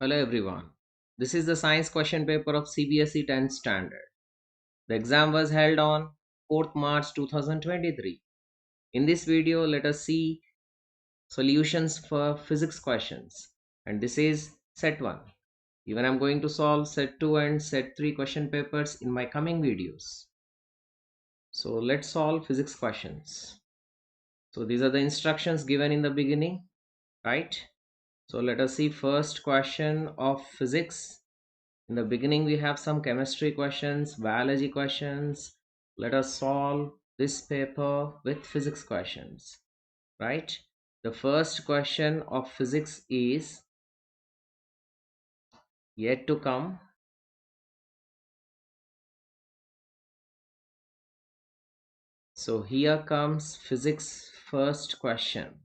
Hello everyone. This is the science question paper of CBSE 10th standard. The exam was held on 4th March 2023. In this video, let us see solutions for physics questions. And this is set 1. Even I am going to solve set 2 and set 3 question papers in my coming videos. So let's solve physics questions. So these are the instructions given in the beginning, right? So let us see first question of physics. In the beginning, we have some chemistry questions, biology questions. Let us solve this paper with physics questions, right? The first question of physics is yet to come. So here comes physics first question.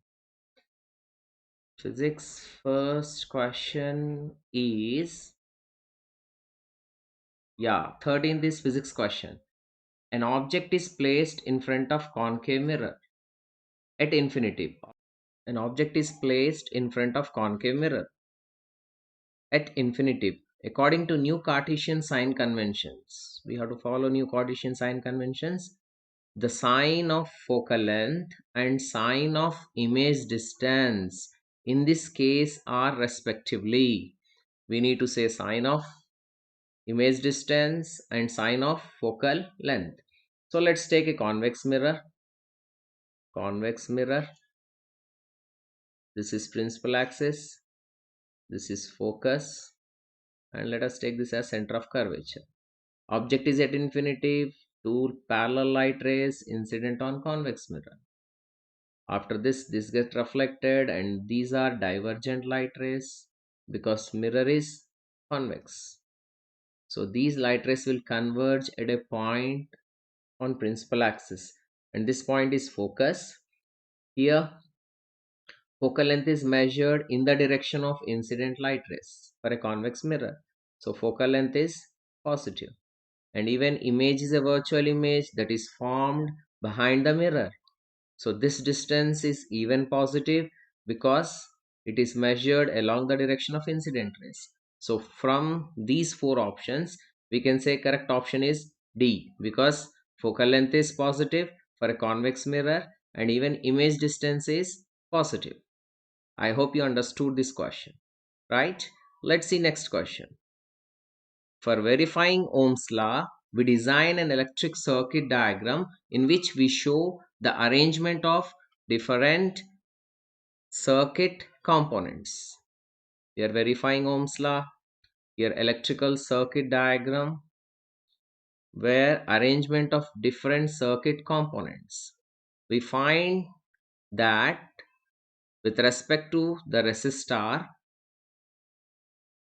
Physics first question is, 13th is physics question. An object is placed in front of concave mirror at infinity. An object is placed in front of concave mirror at infinitive according to new Cartesian sign conventions. We have to follow new Cartesian sign conventions. The sign of focal length and sign of image distance in this case are respectively. We need to say sign of image distance and sign of focal length. So let's take a convex mirror. Convex mirror. This is principal axis. This is focus. And let us take this as center of curvature. Object is at infinity, two parallel light rays incident on convex mirror. After this gets reflected and these are divergent light rays because mirror is convex. So these light rays will converge at a point on principal axis and this point is focus. Here focal length is measured in the direction of incident light rays for a convex mirror. So focal length is positive. And even image is a virtual image that is formed behind the mirror. So this distance is even positive because it is measured along the direction of incident rays. So from these four options, we can say correct option is D because focal length is positive for a convex mirror and even image distance is positive. I hope you understood this question, right? Let's see next question. For verifying Ohm's law, we design an electric circuit diagram in which we show the arrangement of different circuit components. We are verifying Ohm's law. Here electrical circuit diagram where arrangement of different circuit components. We find that with respect to the resistor,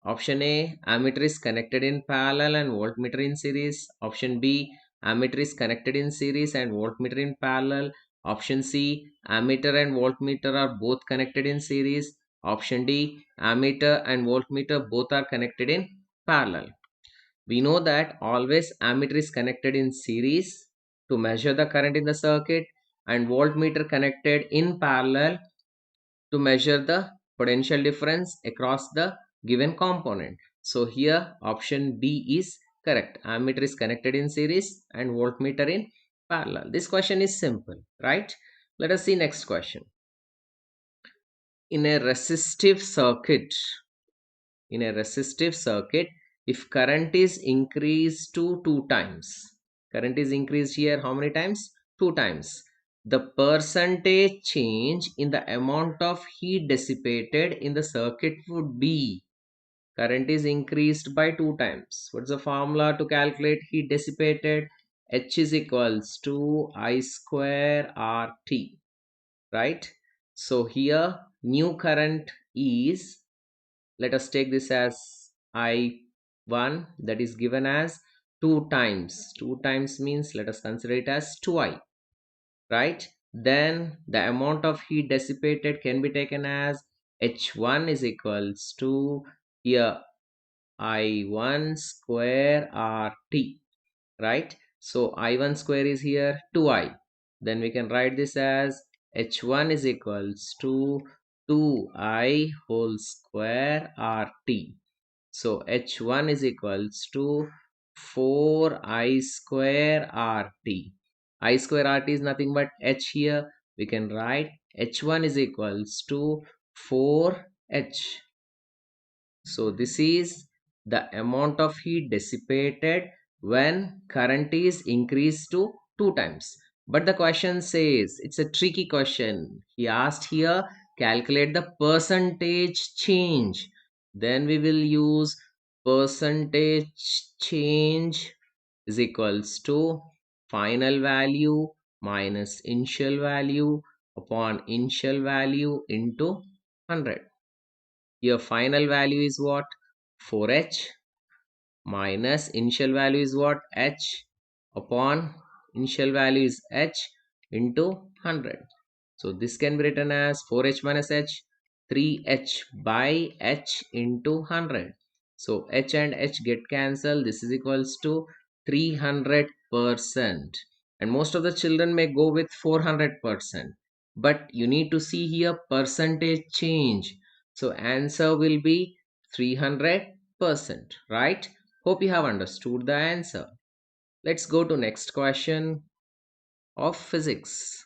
option A, ammeter is connected in parallel and voltmeter in series. Option B, ammeter is connected in series and voltmeter in parallel. Option C, ammeter and voltmeter are both connected in series. Option D, ammeter and voltmeter both are connected in parallel. We know that always ammeter is connected in series to measure the current in the circuit and voltmeter connected in parallel to measure the potential difference across the given component. So here option B is correct. Ammeter is connected in series and voltmeter in parallel. This question is simple, right? Let us see next question. In a resistive circuit, if current is increased to 2 times, current is increased here how many times? 2 times. The percentage change in the amount of heat dissipated in the circuit would be, current is increased by 2 times. What's the formula to calculate heat dissipated? H is equals to I square RT, right? So here new current is, let us take this as I1, that is given as 2 times. 2 times means let us consider it as 2I, right? Then the amount of heat dissipated can be taken as H1 is equals to here I1 square RT, right? So I1 square is here 2I. Then we can write this as H1 is equals to 2i whole square RT. So H1 is equals to 4i square RT. I square RT is nothing but H here. We can write H1 is equals to 4H. So this is the amount of heat dissipated when current is increased to 2 times. But the question says, it's a tricky question. He asked here, calculate the percentage change. Then we will use percentage change is equals to final value minus initial value upon initial value into 100. Your final value is what? 4h minus initial value is what? H upon initial value is h into 100. So this can be written as 4h minus h, 3h by h into 100. So h and h get cancelled. This is equals to 300%. And most of the children may go with 400%. But you need to see here percentage change. So answer will be 300%, right? Hope you have understood the answer. Let's go to next question of physics.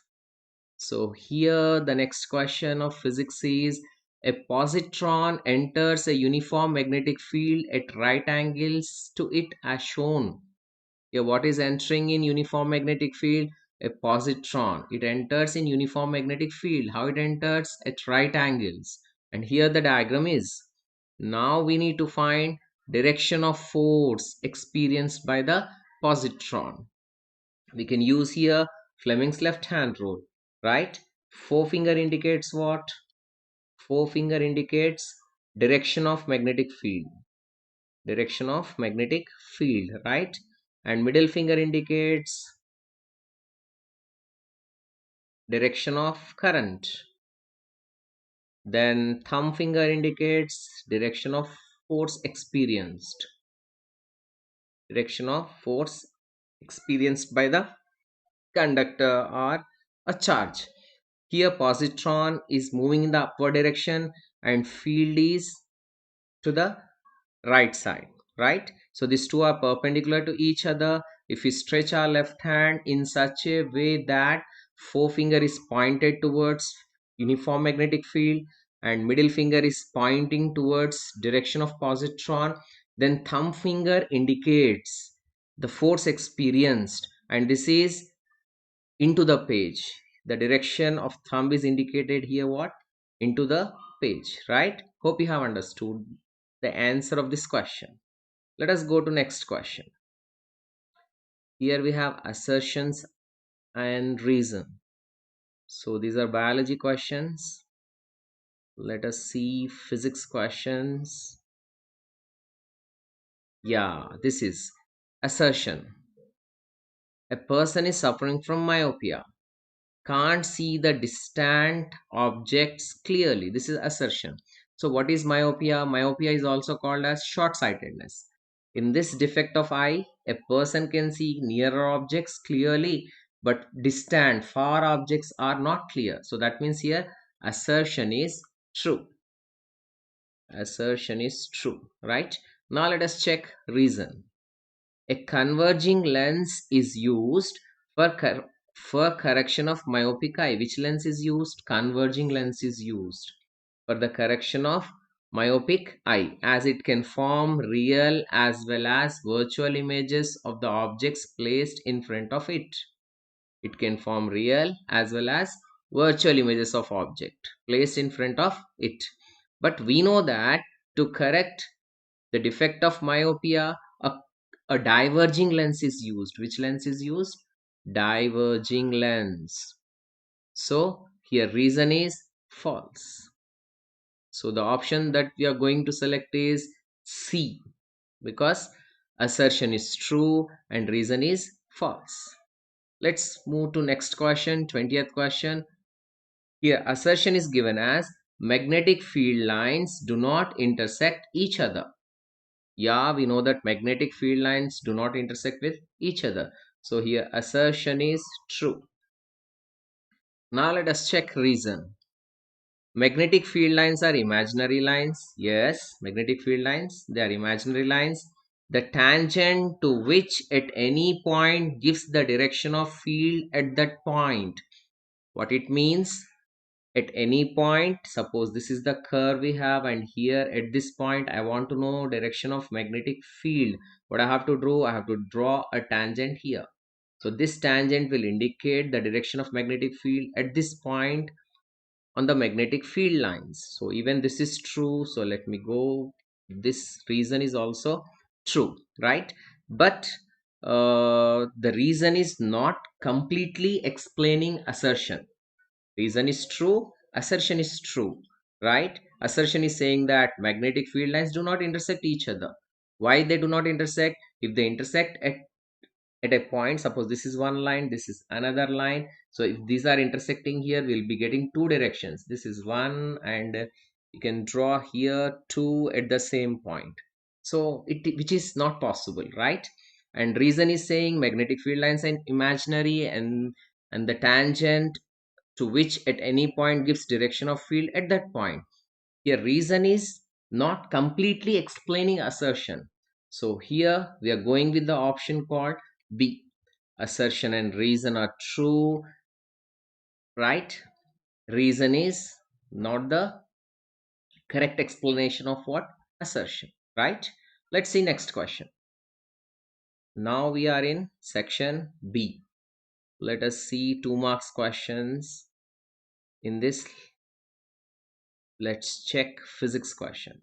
So here the next question of physics is, a positron enters a uniform magnetic field at right angles to it as shown. Here what is entering in uniform magnetic field? A positron. It enters in uniform magnetic field. How it enters? At right angles. And here the diagram is. Now we need to find direction of force experienced by the positron. We can use here Fleming's left hand rule, right? Forefinger indicates what? Forefinger indicates direction of magnetic field. Direction of magnetic field, right? And middle finger indicates direction of current. Then thumb finger indicates direction of force experienced. Direction of force experienced by the conductor or a charge. Here positron is moving in the upward direction and field is to the right side, right? So these two are perpendicular to each other. If we stretch our left hand in such a way that forefinger is pointed towards uniform magnetic field and middle finger is pointing towards direction of positron, then thumb finger indicates the force experienced, and this is into the page. The direction of thumb is indicated here what? Into the page, right? Hope you have understood the answer of this question. Let us go to next question. Here we have assertions and reason. So these are biology questions. Let us see physics questions. Yeah, this is assertion. A person is suffering from myopia, can't see the distant objects clearly. This is assertion. So what is myopia? Myopia is also called as short-sightedness. In this defect of eye, a person can see nearer objects clearly, but distant, far objects are not clear. So that means here assertion is true. Assertion is true, right? Now let us check reason. A converging lens is used for correction of myopic eye. Which lens is used? Converging lens is used for the correction of myopic eye, as it can form real as well as virtual images of the objects placed in front of it. It can form real as well as virtual images of object placed in front of it. But we know that to correct the defect of myopia, a diverging lens is used. Which lens is used? Diverging lens. So here reason is false. So the option that we are going to select is C, because assertion is true and reason is false. Let's move to next question, 20th question. Here assertion is given as magnetic field lines do not intersect each other. Yeah, we know that magnetic field lines do not intersect with each other. So here assertion is true. Now let us check reason. Magnetic field lines are imaginary lines. Yes, magnetic field lines, they are imaginary lines. The tangent to which at any point gives the direction of field at that point. What it means? At any point, suppose this is the curve we have, and here at this point I want to know direction of magnetic field. What I have to do, I have to draw a tangent here. So this tangent will indicate the direction of magnetic field at this point on the magnetic field lines. So even this is true, so let me go, this reason is also true, right? But the reason is not completely explaining assertion. Reason is true, assertion is true, right? Assertion is saying that magnetic field lines do not intersect each other. Why they do not intersect? If they intersect at a point, suppose this is one line, this is another line, so if these are intersecting here, we'll be getting two directions. This is one, and you can draw here two at the same point, so which is not possible, right? And reason is saying magnetic field lines are imaginary, and the tangent to which at any point gives direction of field at that point. Here reason is not completely explaining assertion. So here we are going with the option called B. Assertion and reason are true, right? Reason is not the correct explanation of what? Assertion, right? Let's see next question. Now we are in section B. Let us see 2 marks questions in this. Let's check physics questions.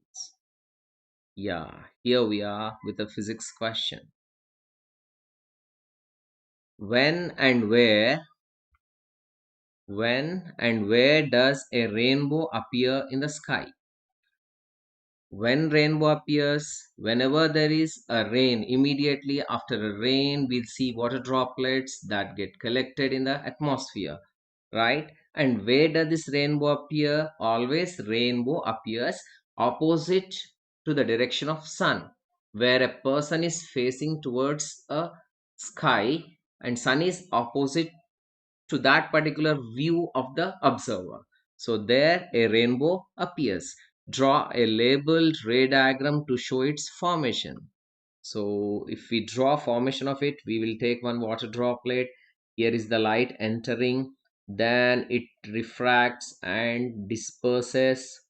Yeah, here we are with a physics question. When and where does a rainbow appear in the sky? When rainbow appears, whenever there is a rain, immediately after a rain we'll see water droplets that get collected in the atmosphere, right? And where does this rainbow appear? Always rainbow appears opposite to the direction of sun, where a person is facing towards a sky and sun is opposite to that particular view of the observer. So there a rainbow appears. Draw a labeled ray diagram to show its formation. So if we draw formation of it, we will take one water droplet. Here is the light entering, then it refracts and disperses,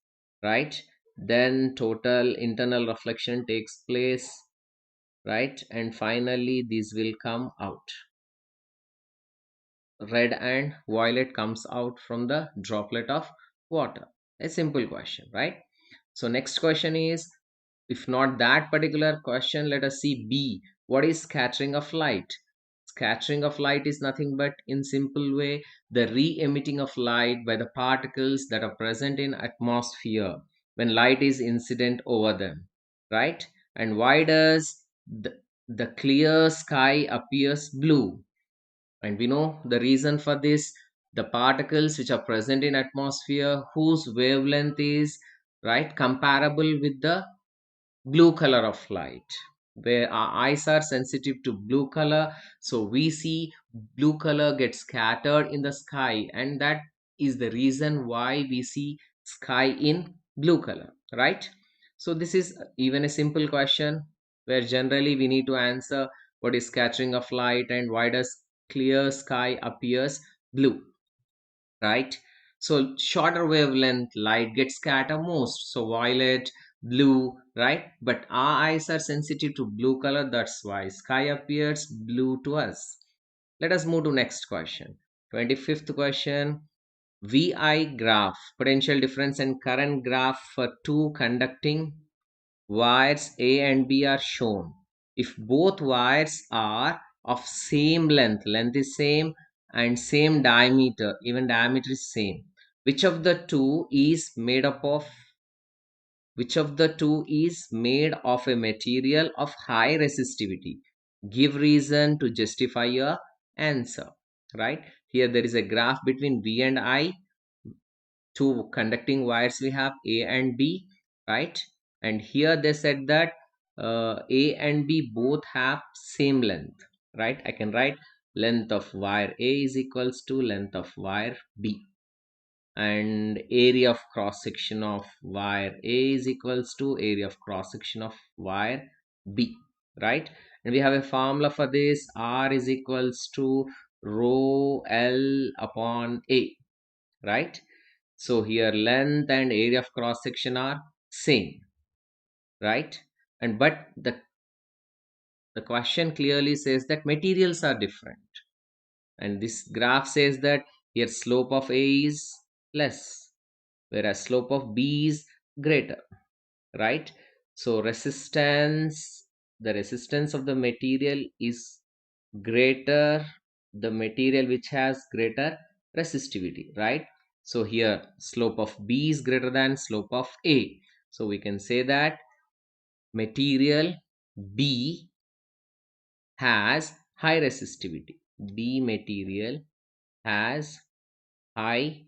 right? Then total internal reflection takes place, right? And finally this will come out. Red and violet comes out from the droplet of water. A simple question, right? So next question is, if not that particular question, let us see B. What is scattering of light? Scattering of light is nothing but, in simple way, the re-emitting of light by the particles that are present in atmosphere when light is incident over them, right? And why does the clear sky appears blue? And we know the reason for this. The particles which are present in atmosphere whose wavelength is, right, comparable with the blue color of light, where our eyes are sensitive to blue color, so we see blue color get scattered in the sky, and that is the reason why we see sky in blue color, right? So this is even a simple question where generally we need to answer what is scattering of light and why does clear sky appears blue, right? So shorter wavelength light gets scattered most, so violet, blue, right? But our eyes are sensitive to blue color, that's why sky appears blue to us. Let us move to next question. 25th question. VI graph, potential difference and current graph for two conducting wires A and B are shown. If both wires are of same length is same, and same diameter, even diameter is same, which of the two is made up of a material of high resistivity? Give reason to justify your answer, right? Here there is a graph between V and I. Two conducting wires we have A and B, right? And here they said that A and B both have same length, right? I can write length of wire A is equals to length of wire B. and area of cross section of wire A is equals to area of cross section of wire B, right? And we have a formula for this. R is equals to rho L upon A, right? So here length and area of cross section are same, right? And but the question clearly says that materials are different, and this graph says that here slope of A is less whereas slope of B is greater, right? So the resistance of the material is greater, the material which has greater resistivity, right? So here slope of B is greater than slope of A. So we can say that material B has high resistivity. B material has high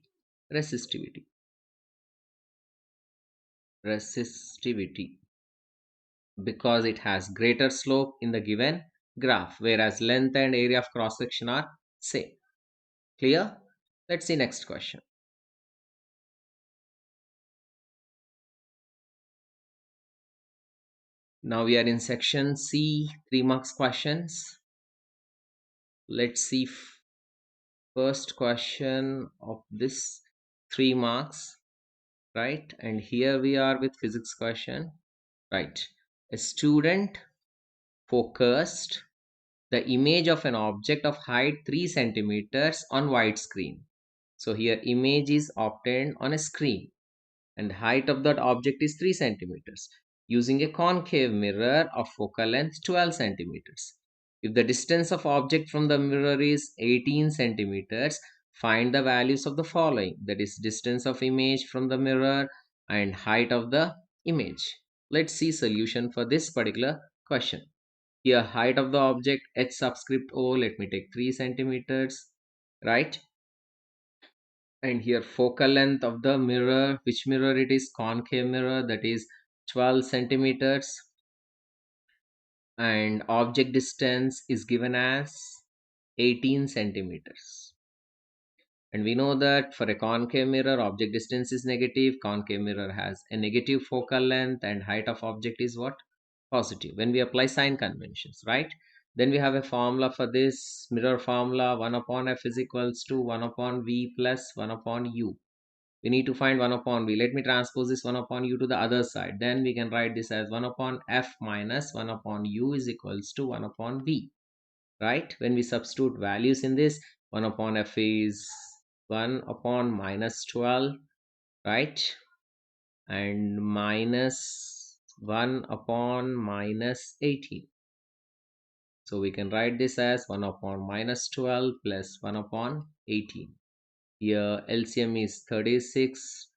resistivity. Because it has greater slope in the given graph, whereas length and area of cross section are same. Clear? Let's see next question. Now we are in section C, 3 marks questions. Let's see first question of this 3 marks, right? And here we are with physics question, right? A student focused the image of an object of height 3 centimeters on white screen. So here image is obtained on a screen and height of that object is 3 centimeters using a concave mirror of focal length 12 centimeters. If the distance of object from the mirror is 18 centimeters, find the values of the following, that is distance of image from the mirror and height of the image. Let's see solution for this particular question. Here height of the object h subscript o, let me take 3 centimeters, right? And here focal length of the mirror, which mirror it is, concave mirror, that is 12 centimeters, and object distance is given as 18 centimeters. And we know that for a concave mirror object distance is negative, concave mirror has a negative focal length, and height of object is what? Positive when we apply sign conventions, right? Then we have a formula for this mirror formula. 1 upon f is equals to 1 upon v plus 1 upon u. We need to find 1 upon v. Let me transpose this 1 upon u to the other side. Then we can write this as 1 upon f minus 1 upon u is equals to 1 upon v, right? When we substitute values in this, 1 upon f is 1 upon minus 12, right? And minus 1 upon minus 18. So we can write this as 1 upon minus 12 plus 1 upon 18. Here LCM is 36.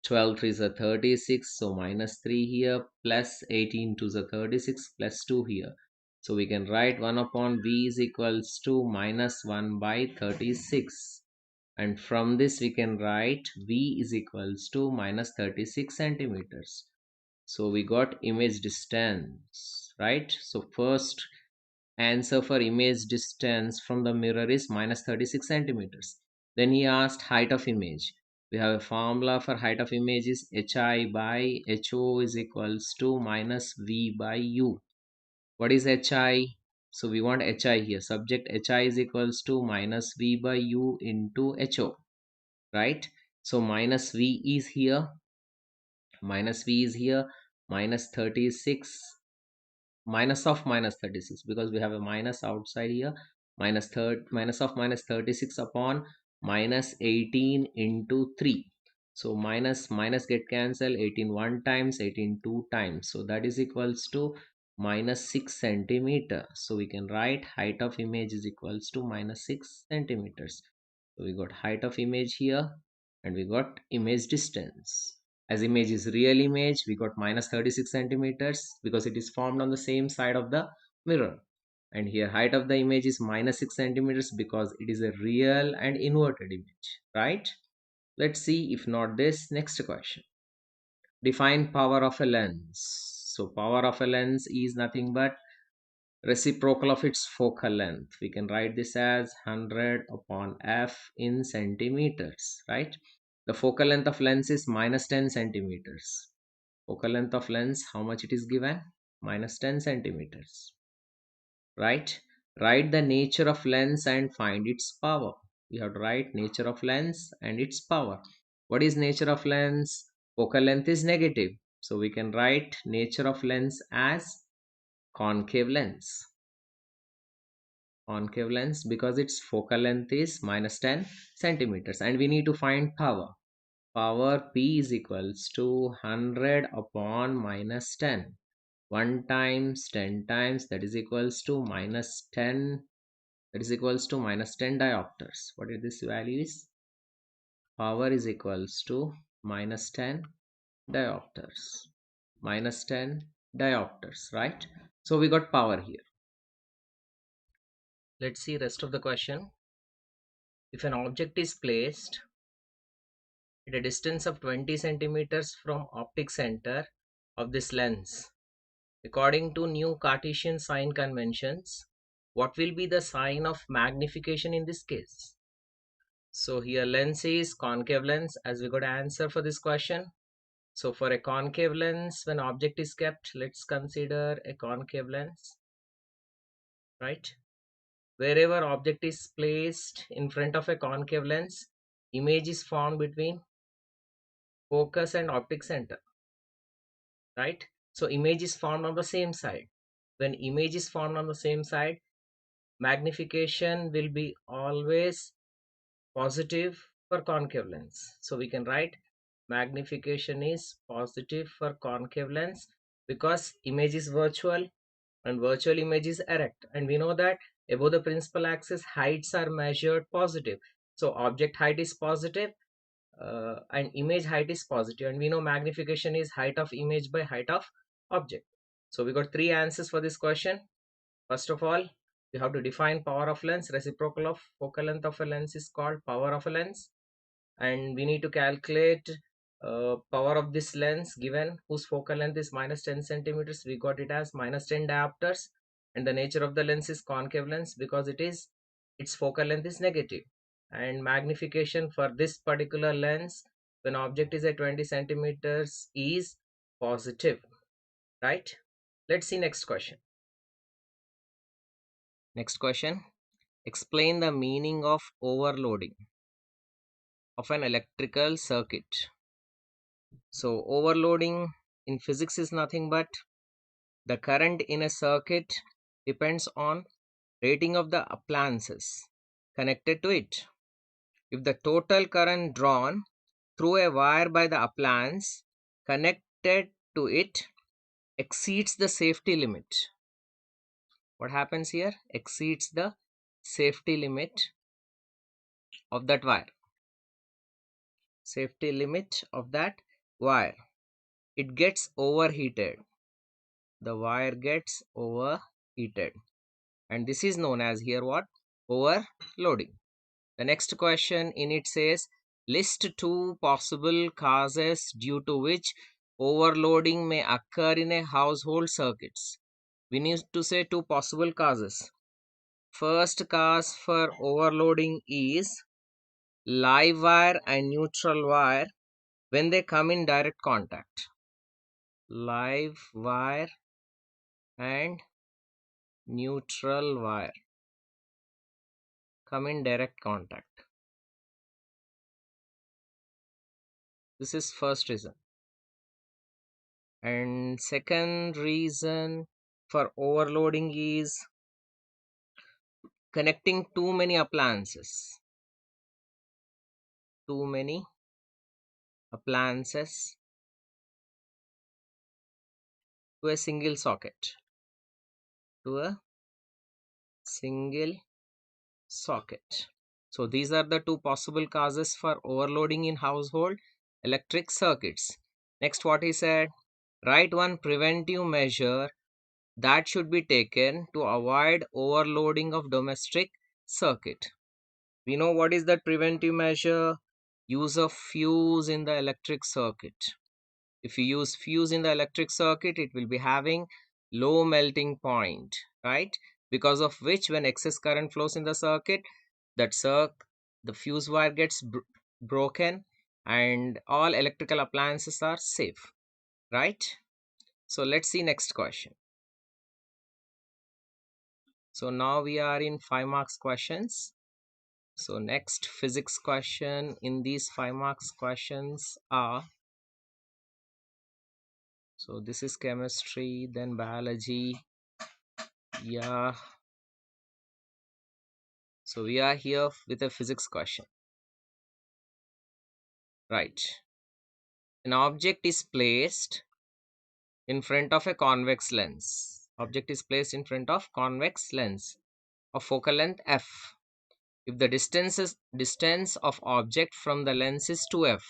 12 3 is a 36, so minus 3 here, plus 18 2 is a 36, plus 2 here. So we can write 1 upon v is equals to minus 1 by 36. And from this we can write v is equals to minus 36 centimeters. So we got image distance, right? So first answer for image distance from the mirror is minus 36 centimeters. Then he asked height of image. We have a formula for height of image is hi by ho is equals to minus v by u. What is hi? So we want hi here. Subject hi is equals to minus v by u into ho, right? So minus v is here, minus 36, minus of minus 36, because we have a minus outside here, minus of minus 36 upon minus 18 into 3. So minus minus get cancelled, 18 one times, 18 two times, so that is equals to minus 6 centimeter. So we can write height of image is equals to minus 6 centimeters. So we got height of image here and we got image distance. As image is real image, we got minus 36 centimeters because it is formed on the same side of the mirror. And here height of the image is minus 6 centimeters because it is a real and inverted image, right? Let's see if not this. Next question. Define power of a lens. So power of a lens is nothing but reciprocal of its focal length. We can write this as 100 upon f in centimeters, right? The focal length of lens is minus 10 centimeters. Focal length of lens, how much it is given? Minus 10 centimeters. Right? Write the nature of lens and find its power. You have to write nature of lens and its power. What is nature of lens? Focal length is negative. So we can write nature of lens as concave lens. Concave lens because its focal length is minus 10 centimeters. And we need to find power. Power P is equals to 100 upon minus 10. 1 times 10 times, that is equals to minus 10, that is equals to minus 10 diopters. What is this value is? Power is equals to minus 10 diopters. Minus 10 diopters, right? So we got power here. Let's see rest of the question. If an object is placed at a distance of 20 centimeters from optic center of this lens, according to new Cartesian sign conventions, what will be the sign of magnification in this case? So here lens is concave lens, as we got an answer for this question. So for a concave lens, when object is kept, let's consider a concave lens, right? Wherever object is placed in front of a concave lens, image is formed between focus and optic center, right? So image is formed on the same side. When image is formed on the same side, magnification will be always positive for concave lens. So we can write magnification is positive for concave lens because image is virtual and virtual image is erect, and we know that above the principal axis heights are measured positive. So object height is positive and image height is positive, and we know magnification is height of image by height of object. So we got three answers for this question. First of all, we have to define power of lens. Reciprocal of focal length of a lens is called power of a lens, and we need to calculate power of this lens given whose focal length is minus 10 centimeters. We got it as minus 10 diopters, and the nature of the lens is concave lens because its focal length is negative, and magnification for this particular lens when object is at 20 centimeters is positive, right? Let's see next question. Next question. Explain the meaning of overloading of an electrical circuit. So overloading in physics is nothing but the current in a circuit depends on rating of the appliances connected to it. If the total current drawn through a wire by the appliance connected to it exceeds the safety limit. What happens here? Exceeds the safety limit of that wire. Safety limit of that wire. It gets overheated. The wire gets overheated. And this is known as here what? Overloading. The next question in it says, list two possible causes due to which overloading may occur in a household circuits. We need to say two possible causes. First cause for overloading is live wire and neutral wire when they come in direct contact. Live wire and neutral wire come in direct contact. This is first reason. And second reason for overloading is connecting too many appliances. Too many appliances to a single socket. To a single socket. So these are the two possible causes for overloading in household electric circuits. Next, what he said, write one preventive measure that should be taken to avoid overloading of domestic circuit. We know what is that preventive measure? Use of fuse in the electric circuit. If you use fuse in the electric circuit, it will be having low melting point, right? Because of which when excess current flows in the circuit, the fuse wire gets broken and all electrical appliances are safe, right? So let's see next question. So now we are in 5 marks questions. So next physics question in these 5 marks questions are, so this is chemistry, then biology. Yeah, so we are here with a physics question, right? An object is placed in front of a convex lens. Object is placed in front of convex lens of focal length f. If the distance of object from the lens is 2f,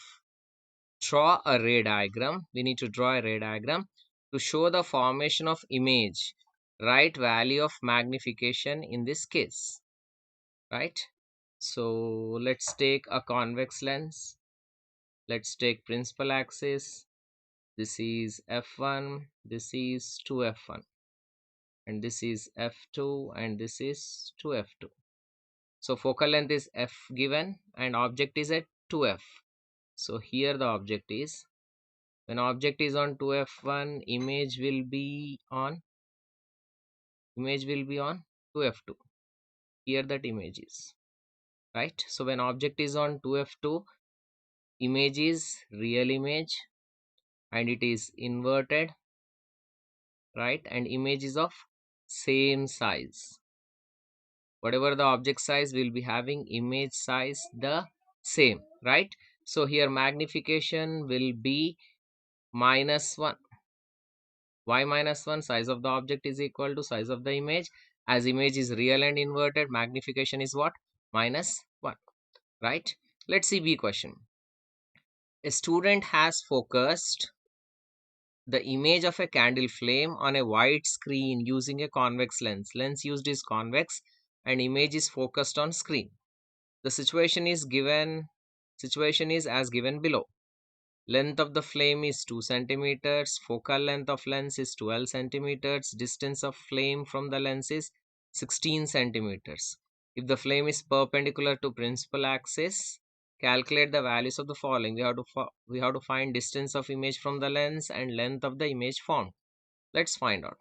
draw a ray diagram. We need to draw a ray diagram to show the formation of image. Right value of magnification in this case, right? So let's take a convex lens. Let's take principal axis. This is f1, this is 2f1, and this is f2, and this is 2f2. So focal length is f given and object is at 2f. So here the object is, when object is on 2f1, image will be on 2f2. Here that image is, right? So when object is on 2f2, image is real image and it is inverted, right? And image is of same size. Whatever the object size, will be having image size the same, right? So here magnification will be -1. Why -1? Size of the object is equal to size of the image. As image is real and inverted, magnification is what? -1, right? Let's see B question. A student has focused the image of a candle flame on a white screen using a convex lens. Lens used is convex and image is focused on screen. The situation is as given below. Length of the flame is 2 centimeters. Focal length of lens is 12 centimeters. Distance of flame from the lens is 16 centimeters. If the flame is perpendicular to principal axis, calculate the values of the following. We have to find distance of image from the lens and length of the image formed. Let's find out.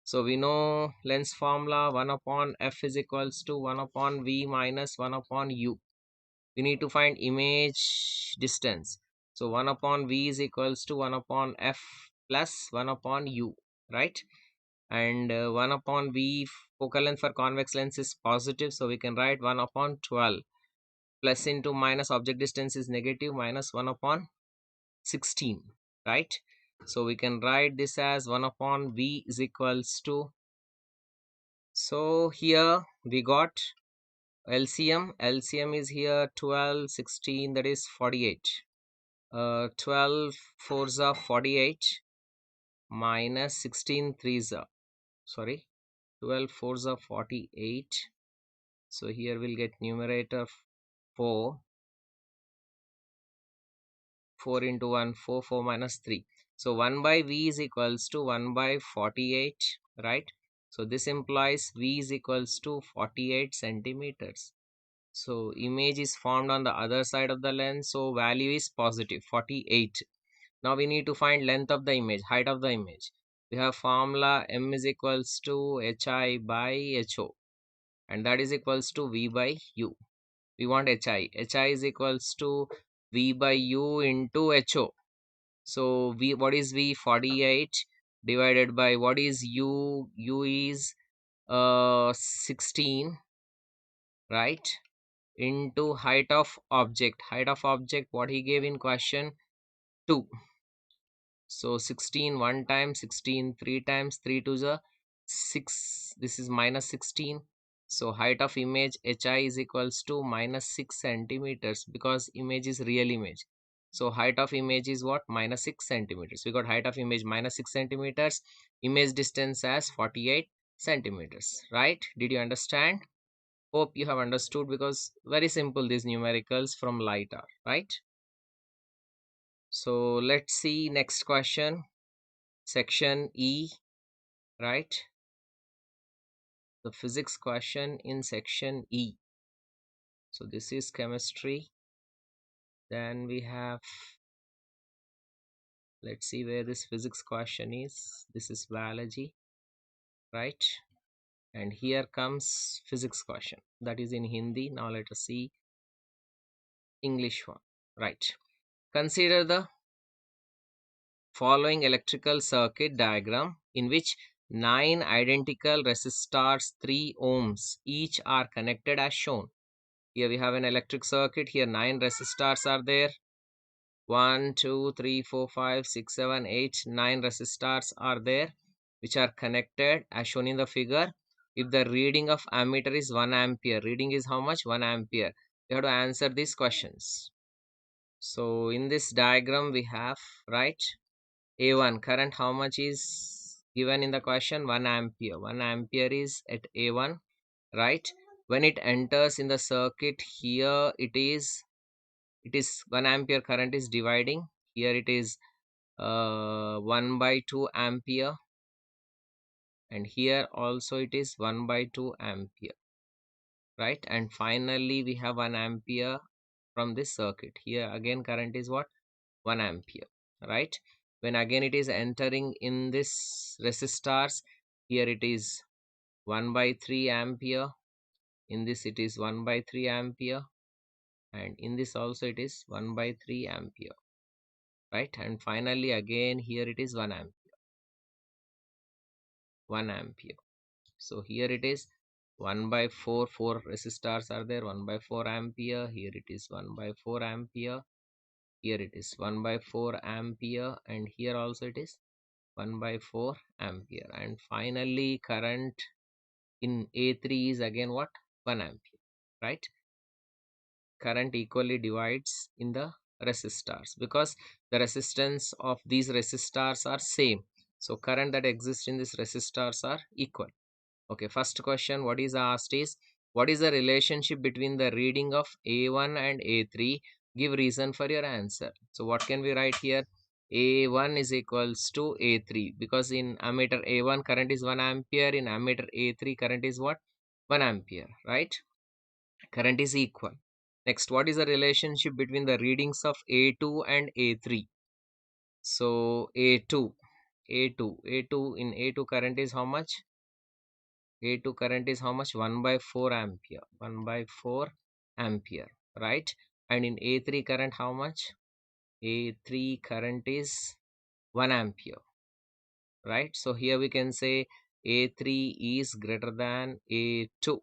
So we know lens formula, 1 upon f is equals to 1 upon v minus 1 upon u. We need to find image distance. So 1 upon v is equals to 1 upon f plus 1 upon u, right? And 1 upon v, focal length for convex lens is positive, so we can write 1 upon 12. Plus into minus, object distance is negative, minus 1 upon 16, right? So we can write this as 1 upon v is equals to, so here we got LCM is here 12, 16, that is 48. 12 fours are 48 minus 16 threes are, sorry, 12 fours are 48. So here we'll get numerator 4. 4 into 1, 4, 4 minus 3. So 1 by v is equals to 1 by 48, right? So this implies v is equals to 48 centimeters. So image is formed on the other side of the lens, so value is positive, 48. Now we need to find length of the image, height of the image. We have formula m is equals to hi by ho, and that is equals to v by u. We want hi. Hi is equals to v by u into ho. So v, what is v? 48 divided by what is u? U is 16, right? Into height of object. Height of object, what he gave in question? 2. So 16 1 time, 16 3 times, 3 to the 6. This is minus 16. So height of image hi is equals to minus 6 centimeters because image is real image. So height of image is what? Minus 6 centimeters. We got height of image minus 6 centimeters. Image distance as 48 centimeters. Right? Did you understand? Hope you have understood, because very simple these numericals from light are, right? So let's see next question. Section E, right? The physics question in section E. So this is chemistry, Then we have, let's see where this physics question is. This is biology, right? And here comes physics question, that is in Hindi. Now let us see English one, right? Consider the following electrical circuit diagram in which 9 identical resistors 3 ohms each are connected as shown. Here we have an electric circuit. Here 9 resistors are there. 1 2 3 4 5 6 7 8 9 resistors are there which are connected as shown in the figure. If the reading of ammeter is 1 ampere, reading is how much? 1 ampere. You have to answer these questions. So in this diagram we have, right, A1 current how much is given in the question? 1 ampere. 1 ampere is at A1, right? When it enters in the circuit, here it is 1 ampere current is dividing. Here it is 1 by 2 ampere, and here also it is 1 by 2 ampere, right? And finally we have 1 ampere from this circuit. Here again current is what? 1 ampere, right? When again it is entering in this resistors, here it is 1 by 3 ampere, in this it is 1 by 3 ampere, and in this also it is 1 by 3 ampere, right? And finally again here it is 1 ampere, 1 ampere. So here it is 1 by 4 resistors are there, 1 by 4 ampere. Here it is 1 by 4 ampere. Here it is 1 by 4 ampere, and here also it is 1 by 4 ampere. And finally current in A3 is again what? 1 ampere, right? Current equally divides in the resistors because the resistance of these resistors are same. So current that exists in these resistors are equal. Okay, first question what is asked is, what is the relationship between the reading of A1 and A3? Give reason for your answer. So what can we write here? A1 is equals to A3 because in ammeter A1 current is 1 ampere, in ammeter A3 current is what? 1 ampere, right? Current is equal. Next, what is the relationship between the readings of A2 and A3? So A2 in A2 current is how much? A2 current is how much? 1 by 4 ampere, 1 by 4 ampere, right? And in A3 current how much? A3 current is 1 ampere, right? So here we can say A3 is greater than A2,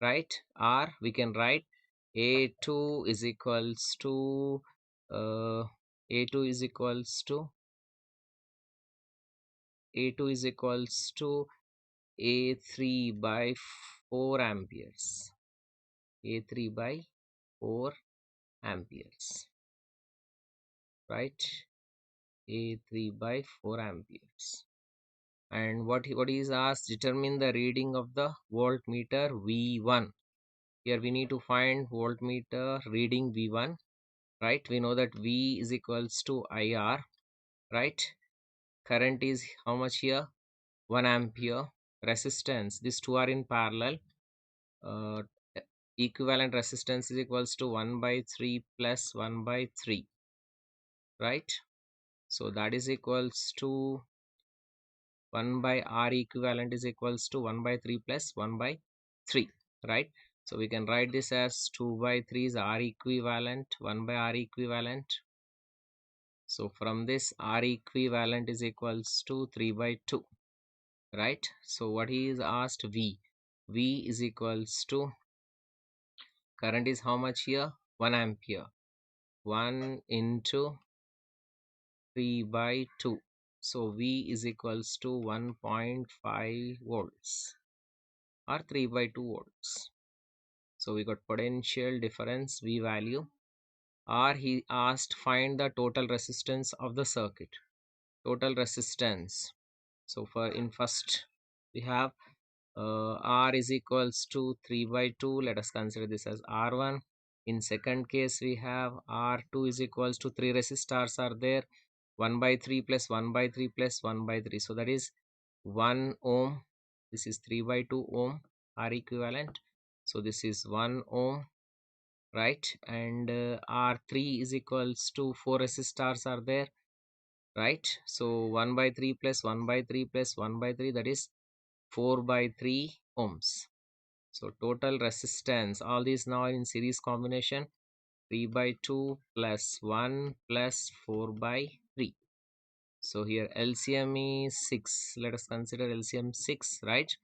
right? Or we can write A2 is equals to A2 is equals to A2 is equals to A3 by 4 amperes. A3 by 4 amperes, right? A3 by 4 amperes. And what is asked? Determine the reading of the voltmeter V1. Here we need to find voltmeter reading V1, right? We know that V is equals to IR, right? Current is how much here? 1 ampere. Resistance, these two are in parallel. uh, Equivalent resistance is equals to 1 by 3 plus 1 by 3, right? So that is equals to 1 by R equivalent is equals to 1 by 3 plus 1 by 3, right? So we can write this as 2 by 3 is R equivalent, 1 by R equivalent. So from this R equivalent is equals to 3 by 2, right? So what he is asked? V is equals to, current is how much here? 1 ampere. 1 into 3 by 2. So V is equals to 1.5 volts or 3 by 2 volts. So we got potential difference V value. Or he asked find the total resistance of the circuit. Total resistance. So for in first we have R is equals to 3 by 2. Let us consider this as R1. In second case we have R2 is equals to 3 resistors are there. 1 by 3 plus 1 by 3 plus 1 by 3. So that is 1 ohm. This is 3 by 2 ohm R equivalent. So this is 1 ohm. right? And R3 is equals to 4 resistors are there, right? So 1 by 3 plus 1 by 3 plus 1 by 3, that is 4 by 3 ohms. So total resistance, all these now in series combination, 3 by 2 plus 1 plus 4 by 3. So here LCM is 6. Let us consider LCM 6, right?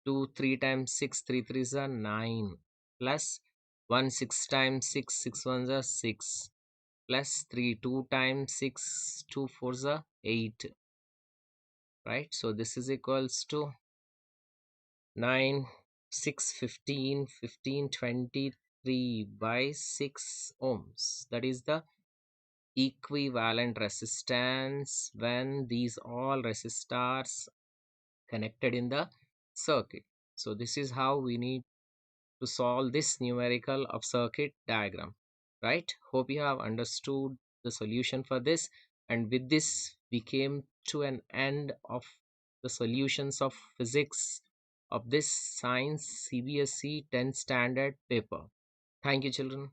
2 3 times 6, 3 3s are 9, plus 1 6 times 6, 6 1s are 6, plus 3 2 times 6, 2 4s are 8, right? So this is equals to 9 6 15 15 23 by 6 ohms. That is the equivalent resistance when these all resistors connected in the circuit. So this is how we need to solve this numerical of circuit diagram, right? Hope you have understood the solution for this, and with this we came to an end of the solutions of physics of this science CBSE 10th standard paper. Thank you, children.